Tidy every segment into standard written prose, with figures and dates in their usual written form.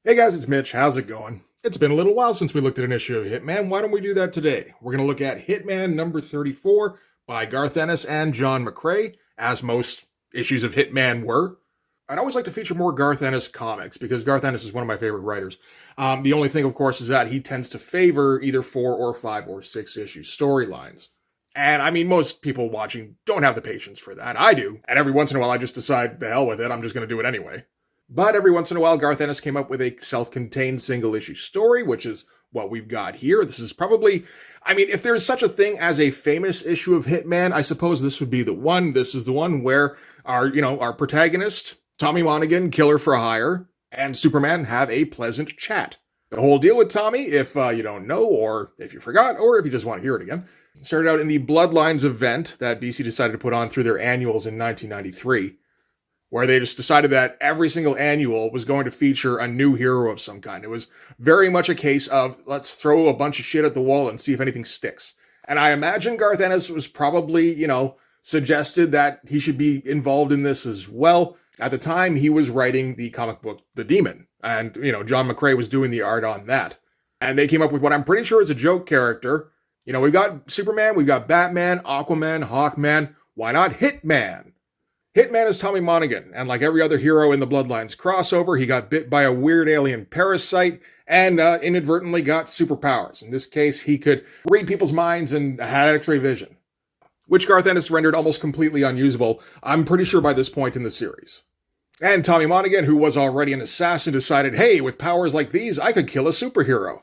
Hey guys, it's Mitch. How's it going? It's been a little while since we looked at an issue of Hitman. Why don't we do that today? We're going to look at Hitman number 34 by Garth Ennis and John McCrae, as most issues of Hitman were. I'd always like to feature more Garth Ennis comics because Garth Ennis is one of my favorite writers. The only thing, of course, is that he tends to favor either 4 or 5 or 6 issue storylines. And I mean, most people watching don't have the patience for that. I do. And every once in a while, I just decide, the hell with it, I'm just going to do it anyway. But every once in a while, Garth Ennis came up with a self-contained single-issue story, which is what we've got here. This is probably, I mean, if there's such a thing as a famous issue of Hitman, I suppose this would be the one. This is the one where our protagonist, Tommy Monaghan, killer for hire, and Superman have a pleasant chat. The whole deal with Tommy, if you don't know, or if you forgot, or if you just want to hear it again, started out in the Bloodlines event that DC decided to put on through their annuals in 1993. Where they just decided that every single annual was going to feature a new hero of some kind. It was very much a case of, let's throw a bunch of shit at the wall and see if anything sticks. And I imagine Garth Ennis was probably, suggested that he should be involved in this as well. At the time, he was writing the comic book The Demon. And, John McCrae was doing the art on that. And they came up with what I'm pretty sure is a joke character. We've got Superman, we've got Batman, Aquaman, Hawkman. Why not Hitman? Hitman is Tommy Monaghan, and like every other hero in the Bloodlines crossover, he got bit by a weird alien parasite and inadvertently got superpowers. In this case, he could read people's minds and had X-ray vision, which Garth Ennis rendered almost completely unusable, I'm pretty sure by this point in the series. And Tommy Monaghan, who was already an assassin, decided, hey, with powers like these, I could kill a superhero.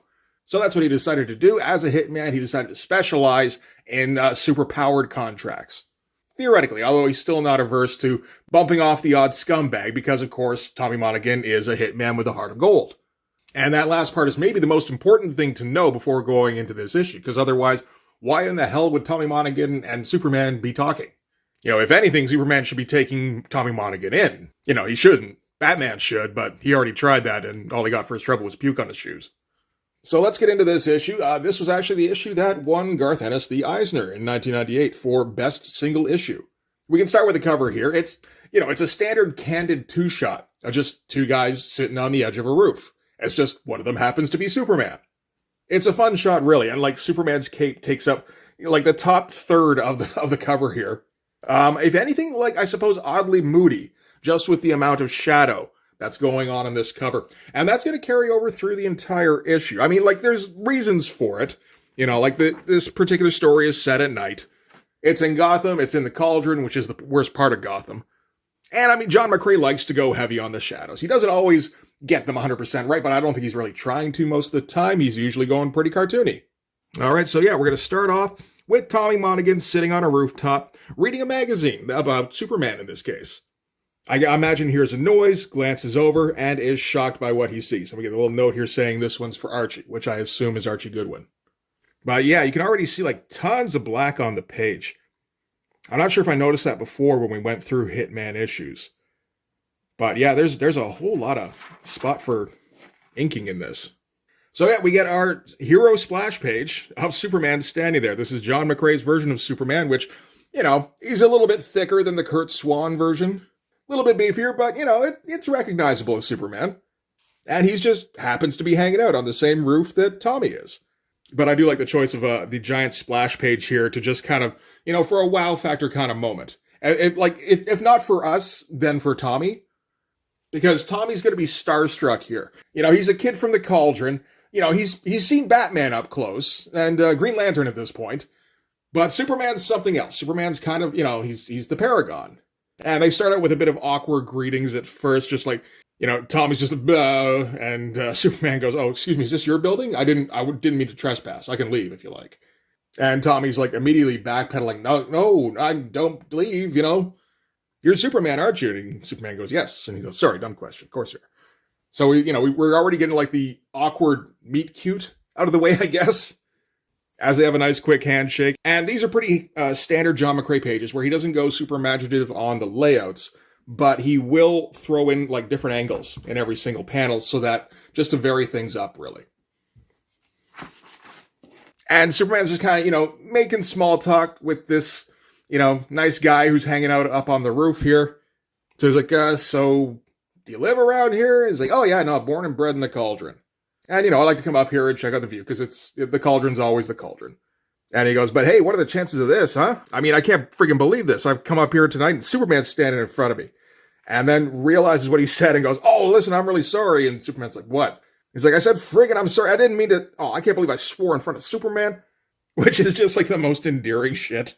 So that's what he decided to do. As a hitman, he decided to specialize in superpowered contracts. Theoretically, although he's still not averse to bumping off the odd scumbag because, of course, Tommy Monaghan is a hitman with a heart of gold. And that last part is maybe the most important thing to know before going into this issue, because otherwise, why in the hell would Tommy Monaghan and Superman be talking? If anything, Superman should be taking Tommy Monaghan in. He shouldn't. Batman should, but he already tried that, and all he got for his trouble was puke on his shoes. So let's get into this issue. This was actually the issue that won Garth Ennis the Eisner in 1998 for Best Single Issue. We can start with the cover here. It's a standard candid two-shot of just two guys sitting on the edge of a roof. It's just one of them happens to be Superman. It's a fun shot, really, and like Superman's cape takes up like the top third of the cover here. If anything, like I suppose oddly moody, just with the amount of shadow that's going on in this cover. And that's going to carry over through the entire issue. I mean, there's reasons for it. This particular story is set at night. It's in Gotham. It's in the Cauldron, which is the worst part of Gotham. And, I mean, John McCrae likes to go heavy on the shadows. He doesn't always get them 100% right, but I don't think he's really trying to most of the time. He's usually going pretty cartoony. All right, so yeah, we're going to start off with Tommy Monaghan sitting on a rooftop, reading a magazine about Superman in this case. I imagine he hears a noise, glances over, and is shocked by what he sees. And we get a little note here saying this one's for Archie, which I assume is Archie Goodwin. But yeah, you can already see tons of black on the page. I'm not sure if I noticed that before when we went through Hitman issues. But yeah, there's a whole lot of spot for inking in this. So yeah, we get our hero splash page of Superman standing there. This is John McCrae's version of Superman, which, he's a little bit thicker than the Kurt Swan version. A little bit beefier, but, it's recognizable as Superman. And he's just happens to be hanging out on the same roof that Tommy is. But I do like the choice of the giant splash page here to just kind of, for a wow factor kind of moment. If not for us, then for Tommy. Because Tommy's going to be starstruck here. He's a kid from the Cauldron. He's seen Batman up close and Green Lantern at this point. But Superman's something else. Superman's kind of, he's the Paragon. And they start out with a bit of awkward greetings at first, just Tommy's just and Superman goes, "Oh, excuse me, is this your building? I didn't mean to trespass. I can leave if you like." And Tommy's immediately backpedaling, "No, I don't leave. You're Superman, aren't you?" And Superman goes, "Yes." And he goes, "Sorry, dumb question. Of course you are." So we're already getting the awkward meet cute out of the way, I guess. As they have a nice quick handshake. And these are pretty standard John McCrae pages where he doesn't go super imaginative on the layouts, but he will throw in different angles in every single panel so that just to vary things up, really. And Superman's just kind of, making small talk with this, nice guy who's hanging out up on the roof here. So he's like, so do you live around here? He's like, oh yeah, no, born and bred in the Cauldron. And, I like to come up here and check out the view because the Cauldron's always the Cauldron. And he goes, but hey, what are the chances of this, huh? I mean, I can't freaking believe this. I've come up here tonight and Superman's standing in front of me. And then realizes what he said and goes, oh, listen, I'm really sorry. And Superman's like, what? He's like, I said friggin', I'm sorry. I didn't mean to. Oh, I can't believe I swore in front of Superman. Which is just like the most endearing shit.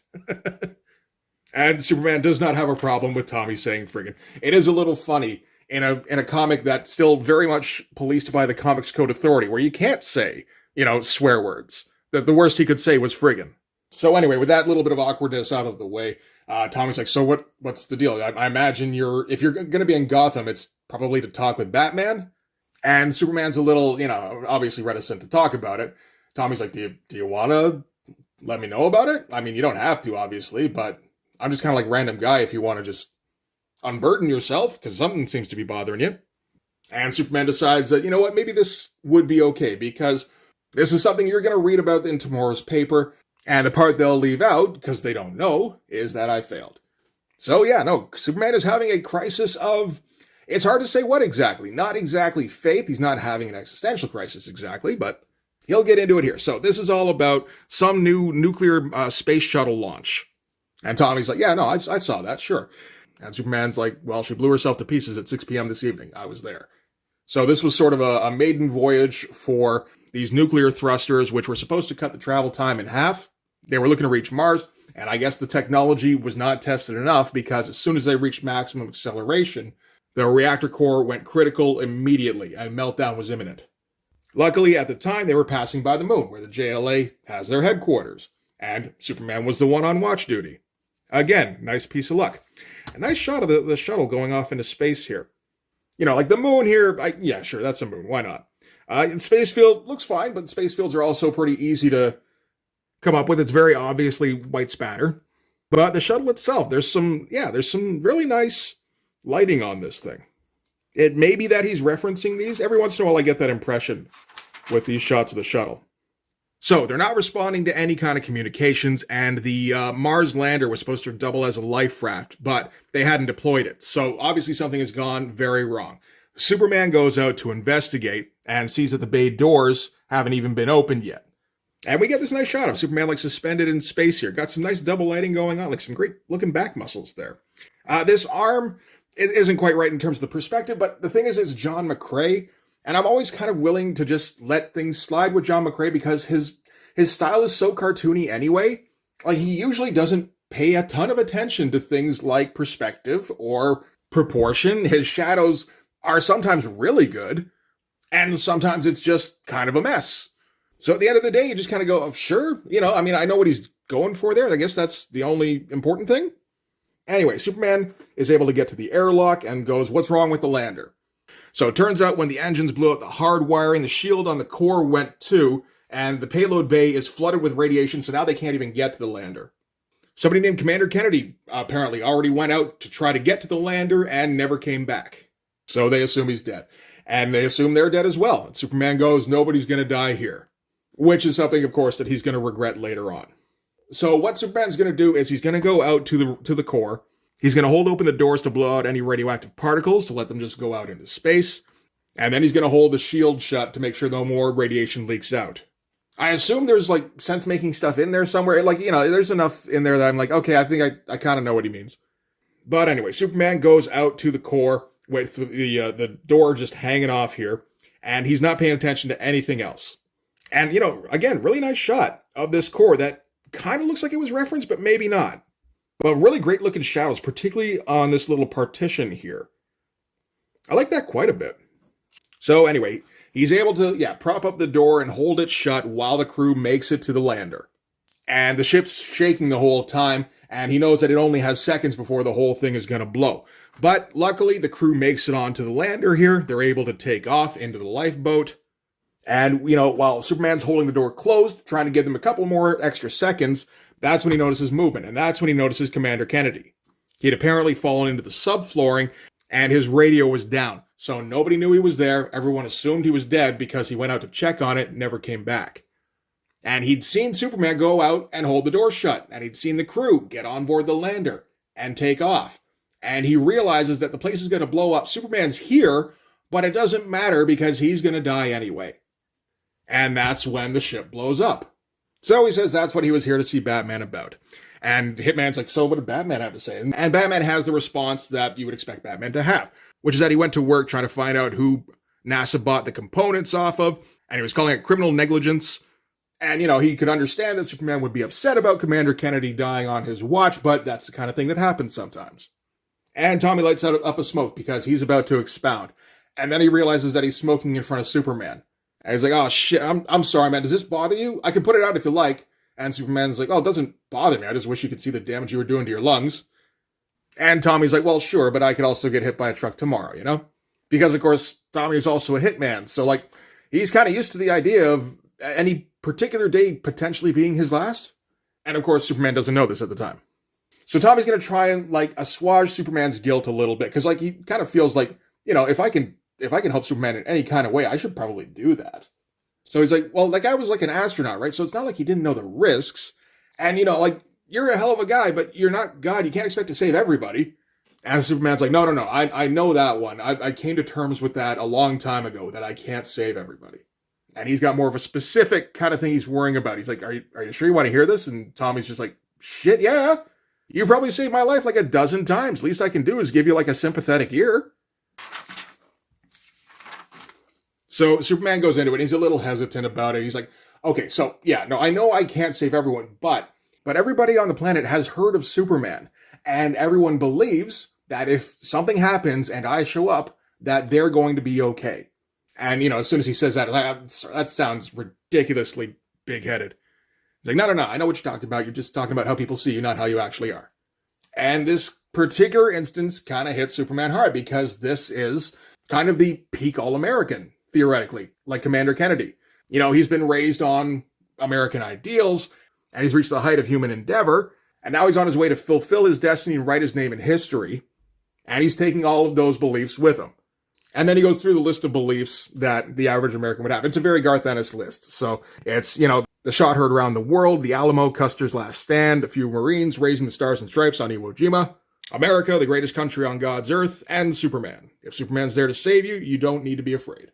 And Superman does not have a problem with Tommy saying friggin'. It is a little funny in a comic that's still very much policed by the Comics Code Authority, where you can't say, swear words. The worst he could say was friggin'. So anyway, with that little bit of awkwardness out of the way, Tommy's like, so what's the deal? I imagine if you're going to be in Gotham, it's probably to talk with Batman. And Superman's a little, obviously reticent to talk about it. Tommy's like, do you want to let me know about it? I mean, you don't have to, obviously, but I'm just kind of like random guy if you want to just unburden yourself, because something seems to be bothering you. And Superman decides that, what, maybe this would be okay, because this is something you're going to read about in tomorrow's paper, and the part they'll leave out, because they don't know, is that I failed. So yeah, no, Superman is having a crisis of, it's hard to say what exactly. Not exactly faith, he's not having an existential crisis exactly, but he'll get into it here. So this is all about some new nuclear space shuttle launch. And Tommy's like, yeah, no, I saw that, sure. And Superman's like, well, she blew herself to pieces at 6 p.m. this evening. I was there. So this was sort of a maiden voyage for these nuclear thrusters, which were supposed to cut the travel time in half. They were looking to reach Mars, and I guess the technology was not tested enough because as soon as they reached maximum acceleration, the reactor core went critical immediately, and meltdown was imminent. Luckily, at the time, they were passing by the moon, where the JLA has their headquarters, and Superman was the one on watch duty. Again, nice piece of luck. A nice shot of the shuttle going off into space here. Like the moon here, yeah, sure, that's a moon, why not? The space field looks fine, but space fields are also pretty easy to come up with. It's very obviously white spatter. But the shuttle itself, there's some really nice lighting on this thing. It may be that he's referencing these. Every once in a while I get that impression with these shots of the shuttle. So they're not responding to any kind of communications, and the Mars lander was supposed to double as a life raft, but they hadn't deployed it. So obviously something has gone very wrong. Superman goes out to investigate and sees that the bay doors haven't even been opened yet. And we get this nice shot of Superman like suspended in space here. Got some nice double lighting going on, like some great looking back muscles there. This arm isn't quite right in terms of the perspective, but the thing is, it's John McCrea. And I'm always kind of willing to just let things slide with John McCrea because his style is so cartoony anyway. Like, he usually doesn't pay a ton of attention to things like perspective or proportion. His shadows are sometimes really good, and sometimes it's just kind of a mess. So at the end of the day, you just kind of go, oh, sure, I know what he's going for there. I guess that's the only important thing. Anyway, Superman is able to get to the airlock and goes, what's wrong with the lander? So it turns out when the engines blew out the hard wiring, the shield on the core went too, and the payload bay is flooded with radiation, so now they can't even get to the lander. Somebody named Commander Kennedy apparently already went out to try to get to the lander and never came back. So they assume he's dead. And they assume they're dead as well. And Superman goes, nobody's going to die here. Which is something, of course, that he's going to regret later on. So what Superman's going to do is he's going to go out to the core. He's going to hold open the doors to blow out any radioactive particles to let them just go out into space. And then he's going to hold the shield shut to make sure no more radiation leaks out. I assume there's like sense-making stuff in there somewhere. Like, there's enough in there that I'm like, okay, I think I kind of know what he means. But anyway, Superman goes out to the core with the door just hanging off here. And he's not paying attention to anything else. And, again, really nice shot of this core that kind of looks like it was referenced, but maybe not. But really great looking shadows, particularly on this little partition here. I like that quite a bit. So anyway, he's able to, prop up the door and hold it shut while the crew makes it to the lander. And the ship's shaking the whole time, and he knows that it only has seconds before the whole thing is going to blow. But luckily, the crew makes it onto the lander here. They're able to take off into the lifeboat. And, while Superman's holding the door closed, trying to give them a couple more extra seconds, that's when he notices movement, and that's when he notices Commander Kennedy. He had apparently fallen into the subflooring, and his radio was down. So nobody knew he was there. Everyone assumed he was dead because he went out to check on it and never came back. And he'd seen Superman go out and hold the door shut, and he'd seen the crew get on board the lander and take off. And he realizes that the place is going to blow up. Superman's here, but it doesn't matter because he's going to die anyway. And that's when the ship blows up. So he says that's what he was here to see Batman about. And Hitman's like, so what did Batman have to say? And Batman has the response that you would expect Batman to have, which is that he went to work trying to find out who NASA bought the components off of, and he was calling it criminal negligence. And, he could understand that Superman would be upset about Commander Kennedy dying on his watch, but that's the kind of thing that happens sometimes. And Tommy lights up a smoke because he's about to expound. And then he realizes that he's smoking in front of Superman. And he's like, oh shit, I'm sorry, man. Does this bother you? I can put it out if you like. And Superman's like, oh, it doesn't bother me. I just wish you could see the damage you were doing to your lungs. And Tommy's like, well, sure, but I could also get hit by a truck tomorrow, Because, of course, Tommy is also a hitman. So, he's kind of used to the idea of any particular day potentially being his last. And, of course, Superman doesn't know this at the time. So Tommy's going to try and, assuage Superman's guilt a little bit. Because, he kind of feels like, if I can help Superman in any kind of way, I should probably do that. So he's like, well, that guy was like an astronaut, right? So it's not like he didn't know the risks. And, you're a hell of a guy, but you're not God. You can't expect to save everybody. And Superman's like, no. I know that one. I came to terms with that a long time ago, that I can't save everybody. And he's got more of a specific kind of thing he's worrying about. He's like, are you sure you want to hear this? And Tommy's just like, shit, yeah. You've probably saved my life 12 times. Least I can do is give you a sympathetic ear. So Superman goes into it. He's a little hesitant about it. He's like, okay, so yeah, no, I know I can't save everyone, but everybody on the planet has heard of Superman. And everyone believes that if something happens and I show up, that they're going to be okay. And, as soon as he says that, that sounds ridiculously big-headed. He's like, no, I know what you're talking about. You're just talking about how people see you, not how you actually are. And this particular instance kind of hits Superman hard because this is kind of the peak All-American, theoretically, like Commander Kennedy. He's been raised on American ideals, and he's reached the height of human endeavor, and now he's on his way to fulfill his destiny and write his name in history, and he's taking all of those beliefs with him. And then he goes through the list of beliefs that the average American would have. It's a very Garth Ennis list. So it's, the shot heard around the world, the Alamo, Custer's last stand, a few Marines raising the stars and stripes on Iwo Jima, America, the greatest country on God's earth, and Superman. If Superman's there to save you, you don't need to be afraid.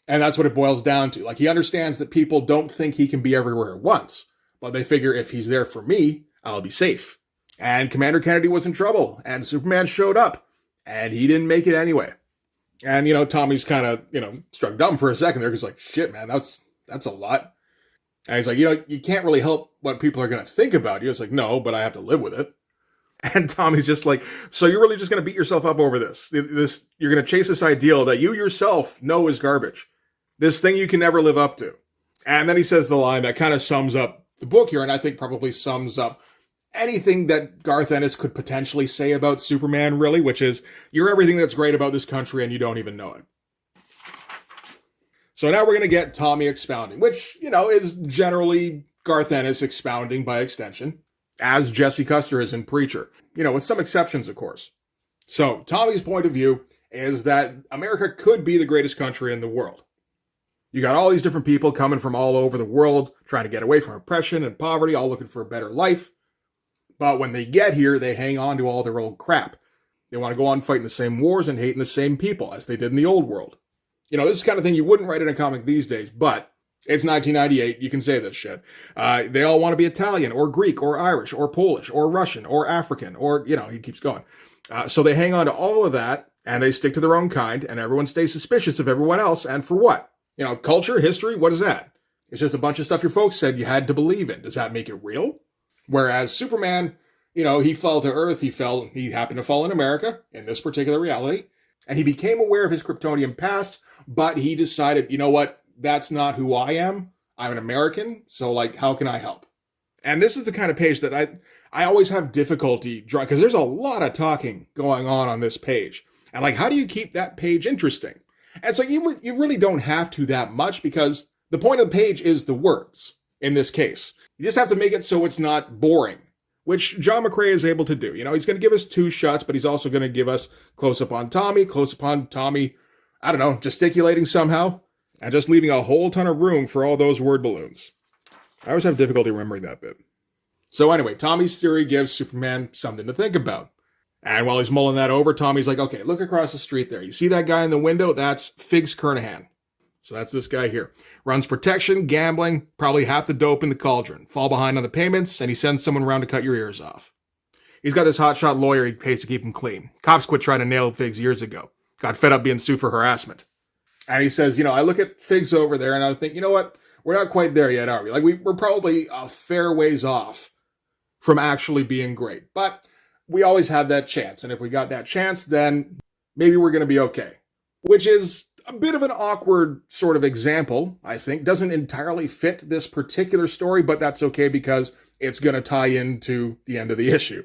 And that's what it boils down to. He understands that people don't think he can be everywhere at once, but they figure if he's there for me, I'll be safe. And Commander Kennedy was in trouble, and Superman showed up, and he didn't make it anyway. And, Tommy's kind of, struck dumb for a second there, because shit, man, that's a lot. And he's like, you can't really help what people are going to think about you. It's like, no, but I have to live with it. And Tommy's just like, so you're really just going to beat yourself up over this? You're going to chase this ideal that you yourself know is garbage. This thing you can never live up to. And then he says the line that kind of sums up the book here, and I think probably sums up anything that Garth Ennis could potentially say about Superman, really, which is, you're everything that's great about this country and you don't even know it. So now we're going to get Tommy expounding, which, is generally Garth Ennis expounding by extension, as Jesse Custer is in Preacher, with some exceptions, of course. So Tommy's point of view is that America could be the greatest country in the world. You got all these different people coming from all over the world, trying to get away from oppression and poverty, all looking for a better life. But when they get here, they hang on to all their old crap. They want to go on fighting the same wars and hating the same people as they did in the old world. This is the kind of thing you wouldn't write in a comic these days, but it's 1998. You can say this shit. They all want to be Italian or Greek or Irish or Polish or Russian or African or, he keeps going. So they hang on to all of that and they stick to their own kind and everyone stays suspicious of everyone else. And for what? Culture, history, what is that? It's just a bunch of stuff your folks said you had to believe in. Does that make it real? Whereas Superman, he fell to Earth, he happened to fall in America, in this particular reality, and he became aware of his Kryptonian past, but he decided, what, that's not who I am. I'm an American, so, how can I help? And this is the kind of page that I always have difficulty drawing, because there's a lot of talking going on this page. And, how do you keep that page interesting? And it's you really don't have to that much, because the point of the page is the words, in this case. You just have to make it so it's not boring, which John McCrea is able to do. He's going to give us 2 shots, but he's also going to give us close-up on Tommy, I don't know, gesticulating somehow, and just leaving a whole ton of room for all those word balloons. I always have difficulty remembering that bit. So anyway, Tommy's theory gives Superman something to think about. And while he's mulling that over, Tommy's like, okay, look across the street there. You see that guy in the window? That's Figs Kernahan. So that's this guy here. Runs protection, gambling, probably half the dope in the cauldron. Fall behind on the payments, and he sends someone around to cut your ears off. He's got this hotshot lawyer he pays to keep him clean. Cops quit trying to nail Figs years ago. Got fed up being sued for harassment. And he says, I look at Figs over there and I think, you know what? We're not quite there yet, are we? Like, we're probably a fair ways off from actually being great. But we always have that chance. And if we got that chance, then maybe we're going to be okay. Which is a bit of an awkward sort of example, I think. Doesn't entirely fit this particular story, but that's okay because it's going to tie into the end of the issue.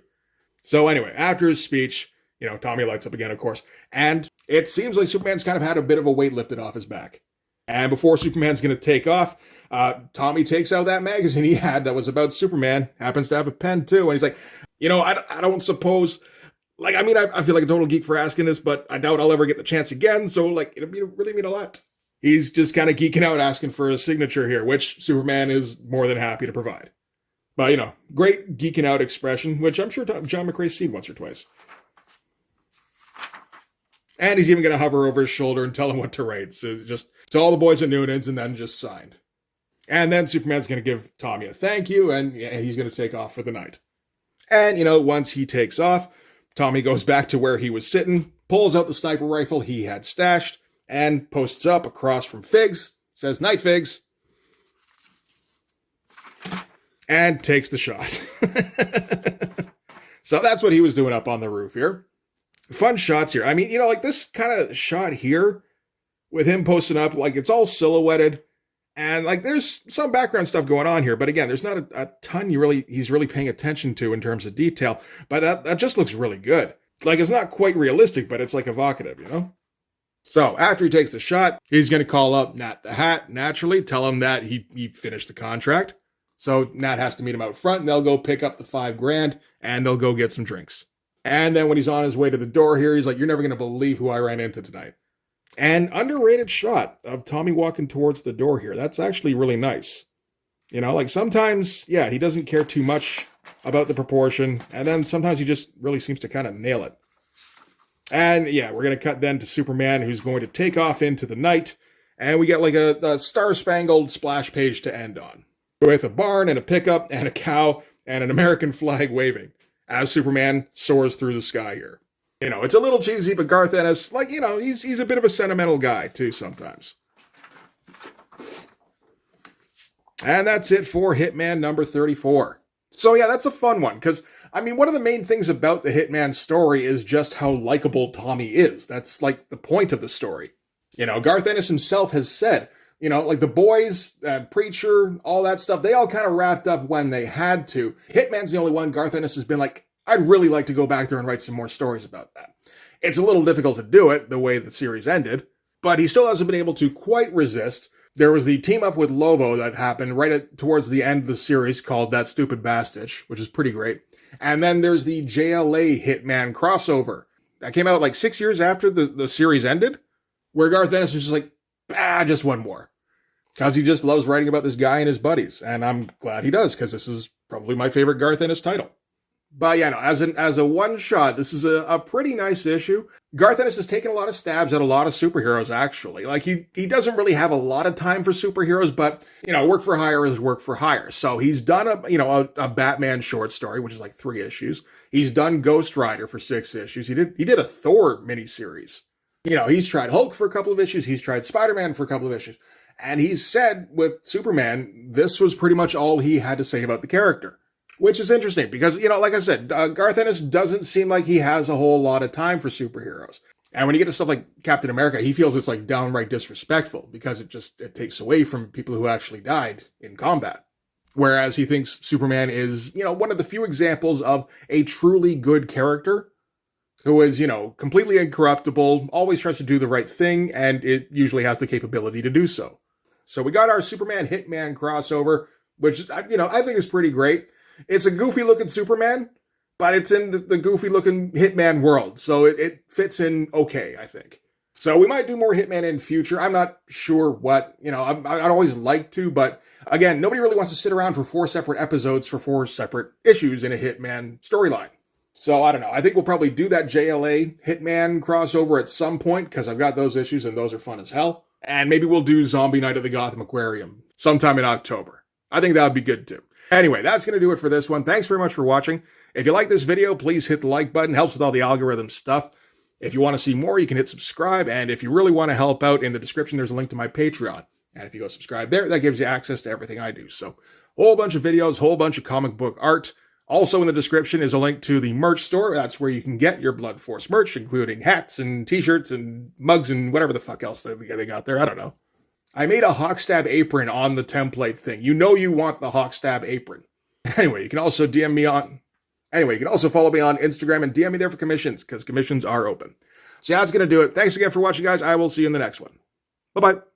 So anyway, after his speech, Tommy lights up again, of course. And it seems like Superman's kind of had a bit of a weight lifted off his back. And before Superman's going to take off, Tommy takes out that magazine he had that was about Superman. Happens to have a pen, too. And he's like, I don't suppose... I feel like a total geek for asking this, but I doubt I'll ever get the chance again. So, it'll really mean a lot. He's just kind of geeking out asking for a signature here, which Superman is more than happy to provide. But, great geeking out expression, which I'm sure John McCrae's seen once or twice. And he's even going to hover over his shoulder and tell him what to write. So just to all the boys at Noonan's and then just signed. And then Superman's going to give Tommy a thank you, and he's going to take off for the night. And, once he takes off, Tommy goes back to where he was sitting, pulls out the sniper rifle he had stashed, and posts up across from Figs, says, "Night, Figs," and takes the shot. So that's what he was doing up on the roof here. Fun shots here. I mean, this kind of shot here with him posting up, it's all silhouetted. And there's some background stuff going on here, but again, there's not a ton he's really paying attention to in terms of detail, but that just looks really good. It's not quite realistic, but it's evocative, So after he takes the shot, he's going to call up Nat the Hat, naturally, tell him that he finished the contract. So Nat has to meet him out front, and they'll go pick up the $5,000, and they'll go get some drinks. And then when he's on his way to the door here, he's like, "You're never going to believe who I ran into tonight." An underrated shot of Tommy walking towards the door here. That's actually really nice. Sometimes, he doesn't care too much about the proportion, and then sometimes he just really seems to kind of nail it. And we're going to cut then to Superman, who's going to take off into the night, and we get a star-spangled splash page to end on, with a barn and a pickup and a cow and an American flag waving as Superman soars through the sky here. It's a little cheesy, but Garth Ennis, he's a bit of a sentimental guy, too, sometimes. And that's it for Hitman number 34. So, that's a fun one, because, one of the main things about the Hitman story is just how likable Tommy is. That's, the point of the story. Garth Ennis himself has said, the boys, Preacher, all that stuff, they all kind of wrapped up when they had to. Hitman's the only one Garth Ennis has been I'd really like to go back there and write some more stories about that. It's a little difficult to do it, the way the series ended, but he still hasn't been able to quite resist. There was the team up with Lobo that happened towards the end of the series called That Stupid Bastich, which is pretty great. And then there's the JLA Hitman crossover. That came out 6 years after the series ended, where Garth Ennis was just just one more. Because he just loves writing about this guy and his buddies. And I'm glad he does, because this is probably my favorite Garth Ennis title. But as a one-shot, this is a pretty nice issue. Garth Ennis has taken a lot of stabs at a lot of superheroes, actually. He doesn't really have a lot of time for superheroes, but, work for hire is work for hire. So he's done a Batman short story, which is 3 issues. He's done Ghost Rider for 6 issues. He did a Thor miniseries. He's tried Hulk for a couple of issues. He's tried Spider-Man for a couple of issues. And he's said with Superman, this was pretty much all he had to say about the character. Which is interesting because, like I said, Garth Ennis doesn't seem like he has a whole lot of time for superheroes. And when you get to stuff like Captain America, he feels it's downright disrespectful because it takes away from people who actually died in combat. Whereas he thinks Superman is, one of the few examples of a truly good character who is, completely incorruptible, always tries to do the right thing, and it usually has the capability to do so. So we got our Superman Hitman crossover, which, I think is pretty great. It's a goofy-looking Superman, but it's in the goofy-looking Hitman world, so it fits in okay, I think. So we might do more Hitman in future. I'm not sure what, I'd always like to, but again, nobody really wants to sit around for 4 separate episodes for 4 separate issues in a Hitman storyline. So I don't know. I think we'll probably do that JLA Hitman crossover at some point because I've got those issues and those are fun as hell. And maybe we'll do Zombie Night at the Gotham Aquarium sometime in October. I think that would be good too. Anyway, that's going to do it for this one. Thanks very much for watching. If you like this video, please hit the like button. Helps with all the algorithm stuff. If you want to see more, you can hit subscribe. And if you really want to help out, in the description, there's a link to my Patreon. And if you go subscribe there, that gives you access to everything I do. So, whole bunch of videos, whole bunch of comic book art. Also in the description is a link to the merch store. That's where you can get your Blood Force merch, including hats and t-shirts and mugs and whatever the fuck else they're getting out there. I don't know. I made a Hawkstab apron on the template thing. You know you want the Hawkstab apron. Anyway, you can also DM me on... Anyway, you can also follow me on Instagram and DM me there for commissions, because commissions are open. So yeah, that's going to do it. Thanks again for watching, guys. I will see you in the next one. Bye-bye.